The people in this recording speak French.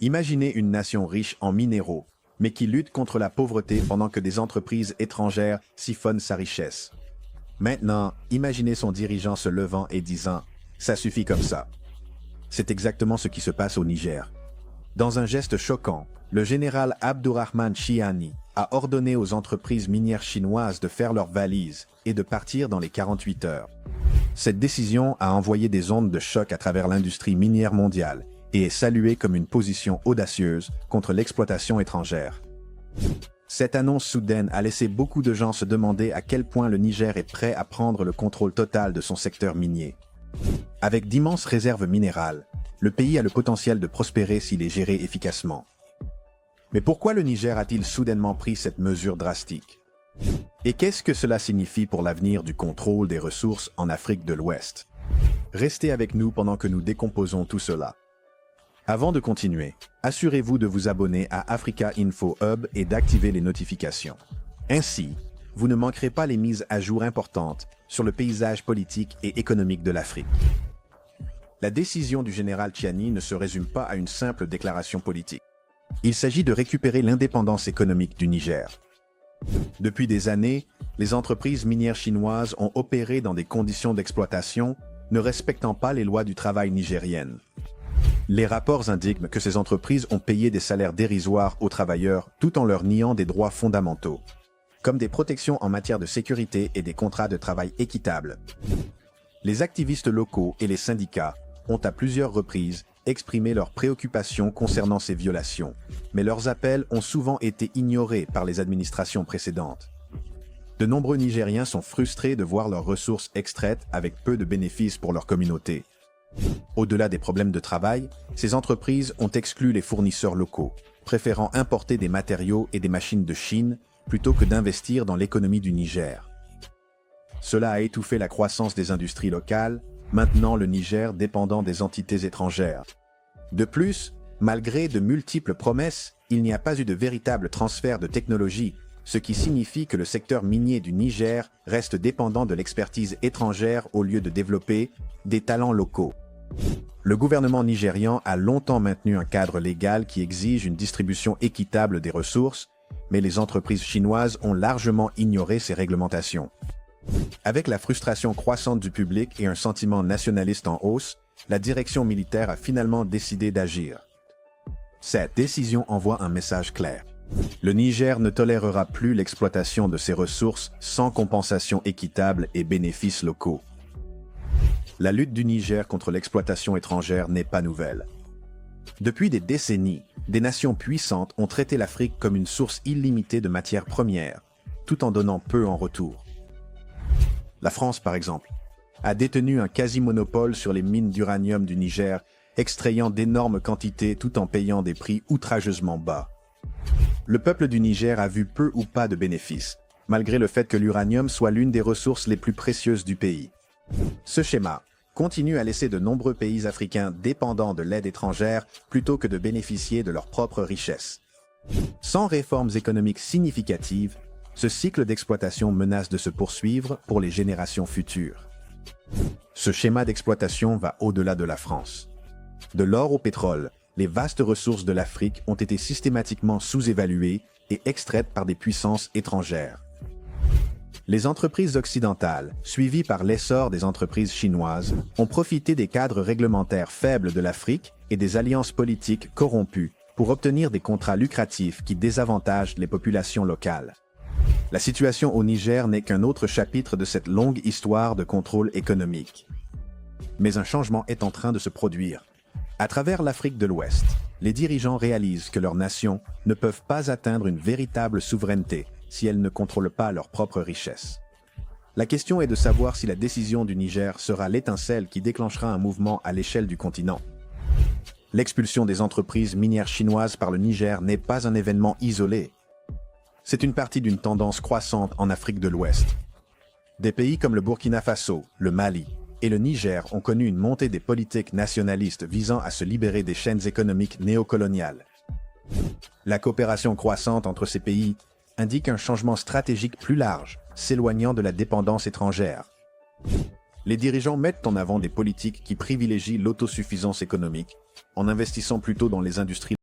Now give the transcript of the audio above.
Imaginez une nation riche en minéraux, mais qui lutte contre la pauvreté pendant que des entreprises étrangères siphonnent sa richesse. Maintenant, imaginez son dirigeant se levant et disant « ça suffit comme ça ». C'est exactement ce qui se passe au Niger. Dans un geste choquant, le général Abdourahmane Chiani a ordonné aux entreprises minières chinoises de faire leurs valises et de partir dans les 48 heures. Cette décision a envoyé des ondes de choc à travers l'industrie minière mondiale et est saluée comme une position audacieuse contre l'exploitation étrangère. Cette annonce soudaine a laissé beaucoup de gens se demander à quel point le Niger est prêt à prendre le contrôle total de son secteur minier. Avec d'immenses réserves minérales, le pays a le potentiel de prospérer s'il est géré efficacement. Mais pourquoi le Niger a-t-il soudainement pris cette mesure drastique? Et qu'est-ce que cela signifie pour l'avenir du contrôle des ressources en Afrique de l'Ouest? Restez avec nous pendant que nous décomposons tout cela. Avant de continuer, assurez-vous de vous abonner à Africa Info Hub et d'activer les notifications. Ainsi, vous ne manquerez pas les mises à jour importantes sur le paysage politique et économique de l'Afrique. La décision du général Chiani ne se résume pas à une simple déclaration politique. Il s'agit de récupérer l'indépendance économique du Niger. Depuis des années, les entreprises minières chinoises ont opéré dans des conditions d'exploitation ne respectant pas les lois du travail nigériennes. Les rapports indiquent que ces entreprises ont payé des salaires dérisoires aux travailleurs tout en leur niant des droits fondamentaux, comme des protections en matière de sécurité et des contrats de travail équitables. Les activistes locaux et les syndicats ont à plusieurs reprises exprimé leurs préoccupations concernant ces violations, mais leurs appels ont souvent été ignorés par les administrations précédentes. De nombreux Nigériens sont frustrés de voir leurs ressources extraites avec peu de bénéfices pour leur communauté. Au-delà des problèmes de travail, ces entreprises ont exclu les fournisseurs locaux, préférant importer des matériaux et des machines de Chine plutôt que d'investir dans l'économie du Niger. Cela a étouffé la croissance des industries locales, maintenant le Niger dépendant des entités étrangères. De plus, malgré de multiples promesses, il n'y a pas eu de véritable transfert de technologie, ce qui signifie que le secteur minier du Niger reste dépendant de l'expertise étrangère au lieu de développer des talents locaux. Le gouvernement nigérian a longtemps maintenu un cadre légal qui exige une distribution équitable des ressources, mais les entreprises chinoises ont largement ignoré ces réglementations. Avec la frustration croissante du public et un sentiment nationaliste en hausse, la direction militaire a finalement décidé d'agir. Cette décision envoie un message clair. Le Niger ne tolérera plus l'exploitation de ses ressources sans compensation équitable et bénéfices locaux. La lutte du Niger contre l'exploitation étrangère n'est pas nouvelle. Depuis des décennies, des nations puissantes ont traité l'Afrique comme une source illimitée de matières premières, tout en donnant peu en retour. La France, par exemple, a détenu un quasi-monopole sur les mines d'uranium du Niger, extrayant d'énormes quantités tout en payant des prix outrageusement bas. Le peuple du Niger a vu peu ou pas de bénéfices, malgré le fait que l'uranium soit l'une des ressources les plus précieuses du pays. Ce schéma continue à laisser de nombreux pays africains dépendants de l'aide étrangère plutôt que de bénéficier de leurs propres richesses. Sans réformes économiques significatives, ce cycle d'exploitation menace de se poursuivre pour les générations futures. Ce schéma d'exploitation va au-delà de la France. De l'or au pétrole, les vastes ressources de l'Afrique ont été systématiquement sous-évaluées et extraites par des puissances étrangères. Les entreprises occidentales, suivies par l'essor des entreprises chinoises, ont profité des cadres réglementaires faibles de l'Afrique et des alliances politiques corrompues pour obtenir des contrats lucratifs qui désavantagent les populations locales. La situation au Niger n'est qu'un autre chapitre de cette longue histoire de contrôle économique. Mais un changement est en train de se produire. À travers l'Afrique de l'Ouest, les dirigeants réalisent que leurs nations ne peuvent pas atteindre une véritable souveraineté si elles ne contrôlent pas leurs propres richesses. La question est de savoir si la décision du Niger sera l'étincelle qui déclenchera un mouvement à l'échelle du continent. L'expulsion des entreprises minières chinoises par le Niger n'est pas un événement isolé. C'est une partie d'une tendance croissante en Afrique de l'Ouest. Des pays comme le Burkina Faso, le Mali et le Niger ont connu une montée des politiques nationalistes visant à se libérer des chaînes économiques néocoloniales. La coopération croissante entre ces pays indique un changement stratégique plus large, s'éloignant de la dépendance étrangère. Les dirigeants mettent en avant des politiques qui privilégient l'autosuffisance économique, en investissant plutôt dans les industries